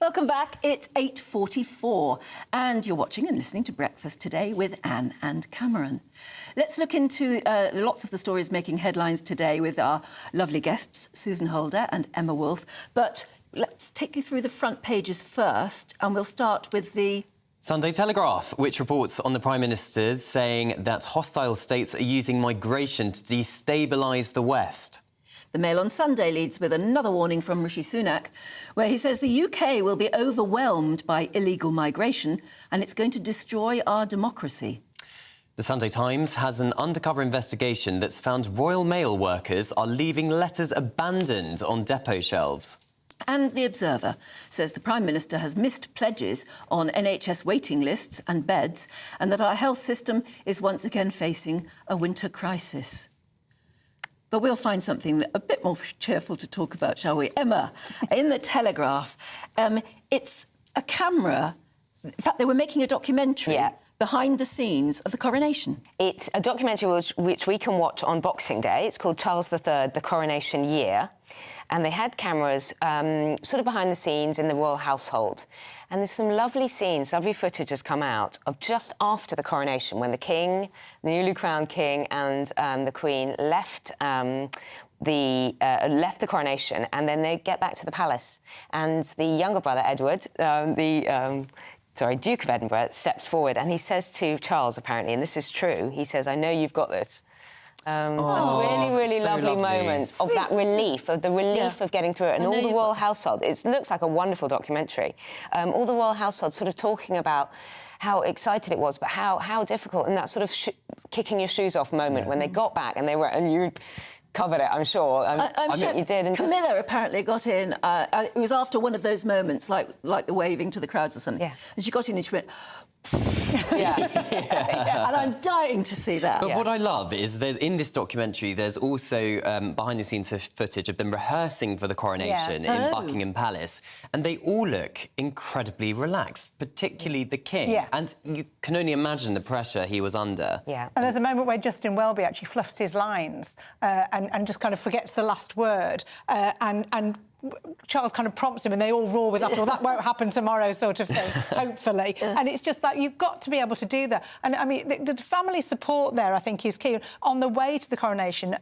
Welcome back. It's 8:44 and you're watching and listening to Breakfast Today with Anne and Cameron. Let's look into lots of the stories making headlines today with our lovely guests, Susan Holder and Emma Wolfe. But let's take you through the front pages first, and we'll start with the Sunday Telegraph, which reports on the Prime Minister's saying that hostile states are using migration to destabilise the West. The Mail on Sunday leads with another warning from Rishi Sunak, where he says the UK will be overwhelmed by illegal migration and it's going to destroy our democracy. The Sunday Times has an undercover investigation that's found Royal Mail workers are leaving letters abandoned on depot shelves. And The Observer says the Prime Minister has missed pledges on NHS waiting lists and beds, and that our health system is once again facing a winter crisis. But we'll find something a bit more cheerful to talk about, shall we? Emma, in The Telegraph, it's a camera. In fact, they were making a documentary behind the scenes of the coronation. It's a documentary which we can watch on Boxing Day. It's called Charles III, The Coronation Year. And they had cameras sort of behind the scenes in the royal household. And there's some lovely scenes, lovely footage has come out of just after the coronation, when the king, the newly crowned king and the Queen left left the coronation, and then they get back to the palace. And the younger brother, Edward, Duke of Edinburgh, steps forward and he says to Charles, apparently, and this is true, he says, "I know you've got this." Just really, really so lovely moments of that relief, of getting through it. And all the royal household, it looks like a wonderful documentary. All the royal household sort of talking about how excited it was, but how difficult, and that sort of kicking your shoes off moment when they got back and they were, and you covered it, I'm sure. I sure mean, you did. And Camilla apparently got in. It was after one of those moments, like the waving to the crowds or something. Yeah. And she got in and she went... Yeah. And I'm dying to see that. But what I love is in this documentary, there's also behind-the-scenes footage of them rehearsing for the coronation in Buckingham Palace, and they all look incredibly relaxed, particularly the king. Yeah. And you can only imagine the pressure he was under. Yeah. And there's a moment where Justin Welby actually fluffs his lines and just kind of forgets the last word, and Charles kind of prompts him and they all roar with laughter. Well, that won't happen tomorrow, sort of thing, hopefully. And it's just like, you've got to be able to do that. And, I mean, the family support there, I think, is key. On the way to the coronation,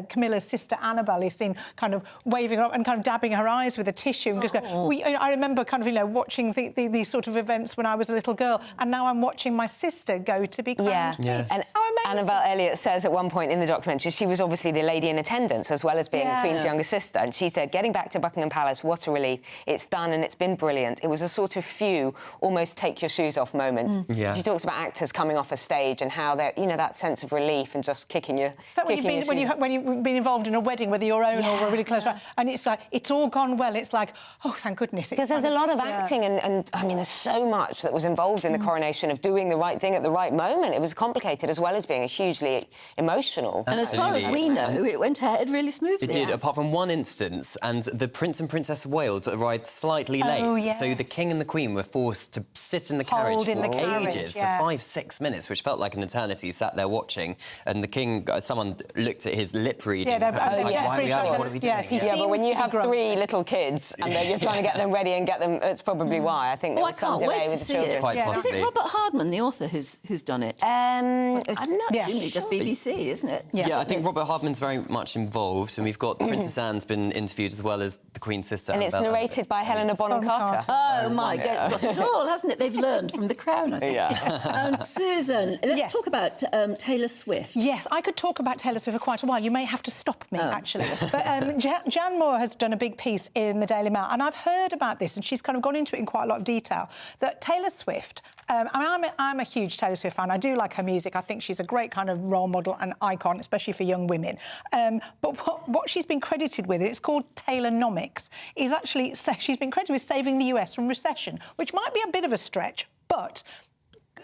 Camilla's sister Annabelle is seen kind of waving her up and kind of dabbing her eyes with a tissue. And just going, I remember kind of, watching these sort of events when I was a little girl, and now I'm watching my sister go to be crowned. Yeah. And Annabelle Elliott says at one point in the documentary, she was obviously the lady in attendance as well as being the Queen's younger sister, and she said, getting back to Buckingham Palace, what a relief. It's done and it's been brilliant. It was a sort of almost take your shoes off moment. She talks about actors coming off a stage and how they're, that sense of relief and just kicking your... So when you've been involved in a wedding, whether your own or a really close friend, and it's like, it's all gone well, it's like, oh, thank goodness. Because there's a lot of acting and I mean, there's so much that was involved in the coronation of doing the right thing at the right moment. It was complicated as well as being hugely emotional. And as far as we know, it went ahead really smoothly. It did, apart from one instance, and the Prince and Princess of Wales arrived slightly late, so the King and the Queen were forced to sit in the carriage for ages, for 5-6 minutes, which felt like an eternity, sat there watching, and the King, someone looked at his lip reading. What are we doing? But when you have 3 little kids and then you're trying to get them ready and get them, it's probably why. I think there was some delay with the children. Quite possibly. Is it Robert Hardman, the author, who's done it? I'm not... Presumably just BBC, isn't it? Yeah, I think Robert Hardman's very much involved, and we've got Princess Anne's been interviewed as well as the Queen's sister. And it's narrated by Helena Bonham Carter. Oh, my God, it's got it all, hasn't it? They've learned from The Crown, I think. Susan, let's talk about Taylor Swift. Yes, I could talk about Taylor Swift for quite a while. You may have to stop me, actually. But Jan Moore has done a big piece in the Daily Mail, and I've heard about this, and she's kind of gone into it in quite a lot of detail, that Taylor Swift... I'm a huge Taylor Swift fan. I do like her music. I think she's a great kind of role model and icon, especially for young women. But what she's been credited with, it's called Taylonomics, is actually... She's been credited with saving the US from recession, which might be a bit of a stretch, but...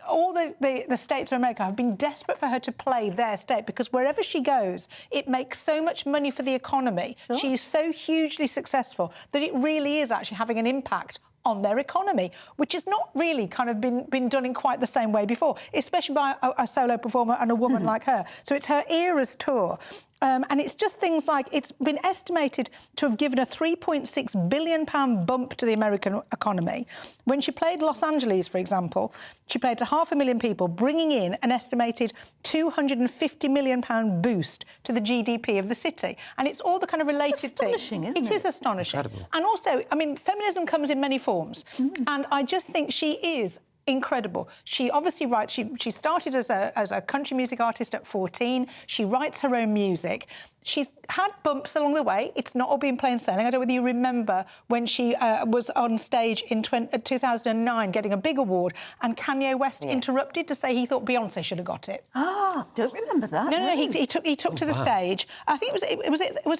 all the states of America have been desperate for her to play their state, because wherever she goes, it makes so much money for the economy. She is so hugely successful that it really is actually having an impact on their economy, which has not really kind of been done in quite the same way before, especially by a solo performer and a woman like her. So it's her Eras tour. And it's just things like it's been estimated to have given a £3.6 billion bump to the American economy. When she played Los Angeles, for example, she played to 500,000 people, bringing in an estimated £250 million boost to the GDP of the city. And it's all the kind of related things. It's astonishing, isn't it? It is astonishing. It's incredible. And also, I mean, feminism comes in many forms. And I just think she is incredible. She obviously writes, she started as a country music artist at 14. She writes her own music. She's had bumps along the way. It's not all been plain sailing. I don't know whether you remember when she was on stage in 2009 getting a big award and Kanye West interrupted to say he thought Beyonce should have got it. Ah, don't remember that. No, he took to the stage. I think was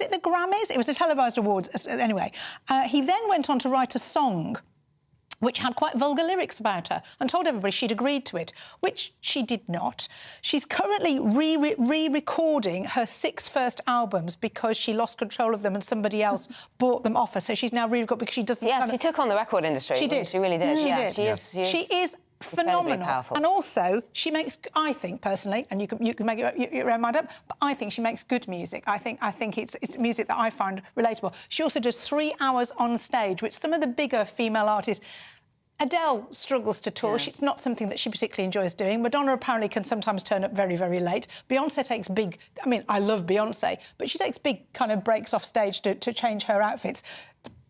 it the Grammys? It was the televised awards. Anyway, he then went on to write a song which had quite vulgar lyrics about her, and told everybody she'd agreed to it, which she did not. She's currently re-recording her 6 first albums because she lost control of them and somebody else bought them off her. So she's now re-recording because she doesn't... Yeah, she took on the record industry. She did. She really did. She did. She is phenomenal. Powerful. And also, she makes, I think, personally, and you can make your own mind up, but I think she makes good music. I think it's music that I find relatable. She also does 3 hours on stage, which some of the bigger female artists... Adele struggles to tour. It's not something that she particularly enjoys doing. Madonna apparently can sometimes turn up very, very late. Beyonce takes big... I mean, I love Beyonce, but she takes big kind of breaks off stage to change her outfits.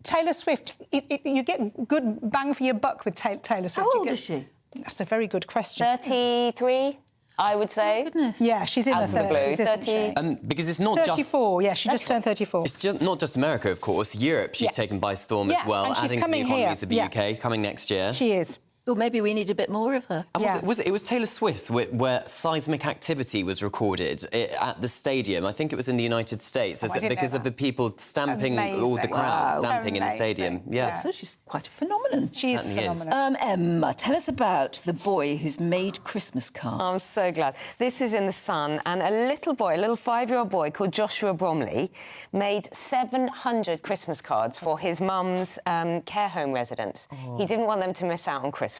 Taylor Swift, you get good bang for your buck with Taylor Swift. How old is she? That's a very good question. 33, I would say. Oh, goodness. Yeah, she's in her 30s, isn't she? Because it's not 34, yeah, she just turned 34. It's just not just America, of course. Europe, she's taken by storm as well, and she's adding to the coming economies of the here. UK, coming next year. She is. Well, maybe we need a bit more of her. And Yeah. it was Taylor Swift's where seismic activity was recorded at the stadium. I think it was in the United States, because of the people stamping, all the Amazing. crowd Wow. stamping in the stadium. Amazing. Yeah. So she's quite a phenomenon. She is Certainly is. phenomenal. Emma, tell us about the boy who's made Christmas cards. I'm so glad. This is in The Sun, and a little 5-year-old boy called Joshua Bromley made 700 Christmas cards for his mum's care home residents. He didn't want them to miss out on Christmas,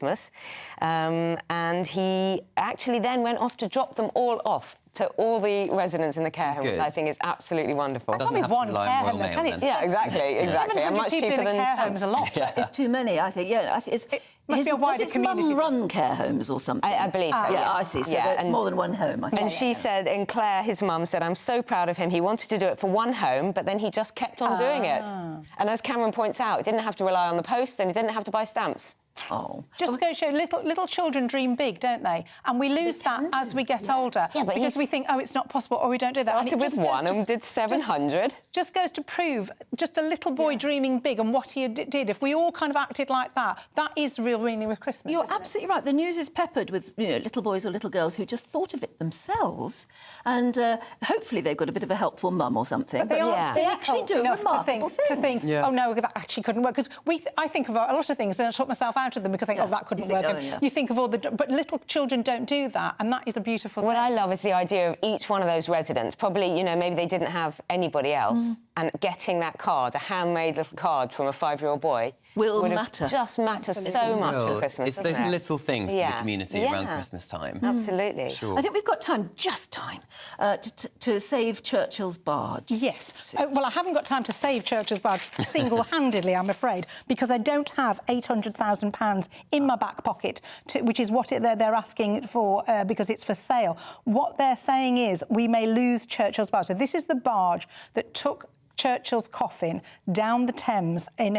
and he actually then went off to drop them all off to all the residents in the care home, which I think is absolutely wonderful. Doesn't have to one rely care on home, Royal can Mail it? then. Yeah, exactly. And much cheaper than care homes a lot. It's too many, I think. Yeah, I think it's... must be a wider does his mum community. run care homes or something? I believe so. Yeah, I see. So it's more than one home, I think. And she said, and Claire, his mum, said, I'm so proud of him. He wanted to do it for one home, but then he just kept on doing it. And as Cameron points out, he didn't have to rely on the post and he didn't have to buy stamps. Oh. Just to go show, little children dream big, don't they? And we lose that as we get older. Yeah, but because we think, oh, it's not possible, or we don't do that. Started with one and did 700. Just goes to prove just a little boy dreaming big and what he did. If we all kind of acted like that, that is the real meaning of Christmas. You're isn't it? absolutely right. The news is peppered with little boys or little girls who just thought of it themselves, and hopefully they've got a bit of a helpful mum or something. But they are they actually do enough remarkable to think, things. oh no, that actually couldn't work. Because I think of a lot of things, then I talk myself out of them because I think, oh, that couldn't work. And you think of all the... But little children don't do that, and that is a beautiful thing. What I love is the idea of each one of those residents, probably, maybe they didn't have anybody else, and getting that card, a handmade little card from a 5-year-old boy... Will would matter. Just matter so much at Christmas, It's those doesn't it? little things to the community around Christmas time. Absolutely. Sure. I think we've got time, just time, to save Churchill's barge. Yes. Well, I haven't got time to save Churchill's barge single-handedly, I'm afraid, because I don't have £800,000 in my back pocket, which is what they're asking for because it's for sale. What they're saying is we may lose Churchill's barge. So this is the barge that took Churchill's coffin down the Thames in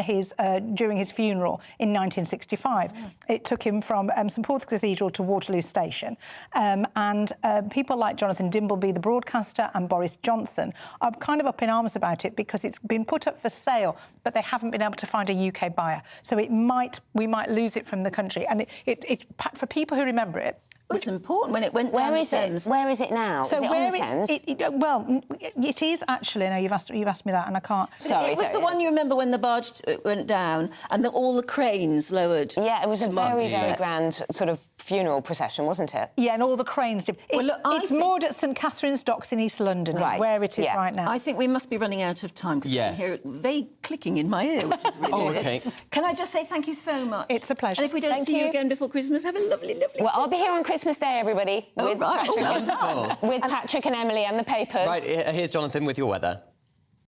during his funeral in 1965. It took him from St Paul's Cathedral to Waterloo Station. And people like Jonathan Dimbleby, the broadcaster, and Boris Johnson are kind of up in arms about it because it's been put up for sale, but they haven't been able to find a UK buyer. So we might lose it from the country. And it for people who remember it, It was important when it went down the Thames. Where is it now? So is it where on the Thames? well, it is actually. No, you've asked me that, and I can't. Sorry, It was the one you remember when the barge went down and all the cranes lowered. Yeah, it was a very, very Yes. grand sort of funeral procession, wasn't it? Yeah, and all the cranes did. Well, look, it's moored at St Catherine's Docks in East London, is Right, where it is yeah. right now. I think we must be running out of time because I can hear it vague clicking in my ear, which is really Oh, weird. OK. Can I just say thank you so much? It's a pleasure. And if we don't Thank see you you. again before Christmas, have a lovely, lovely Well, I'll be here on Christmas. Christmas Day, everybody. Oh, right. Wonderful. With Patrick and Emily and the papers. Right, here's Jonathan with your weather.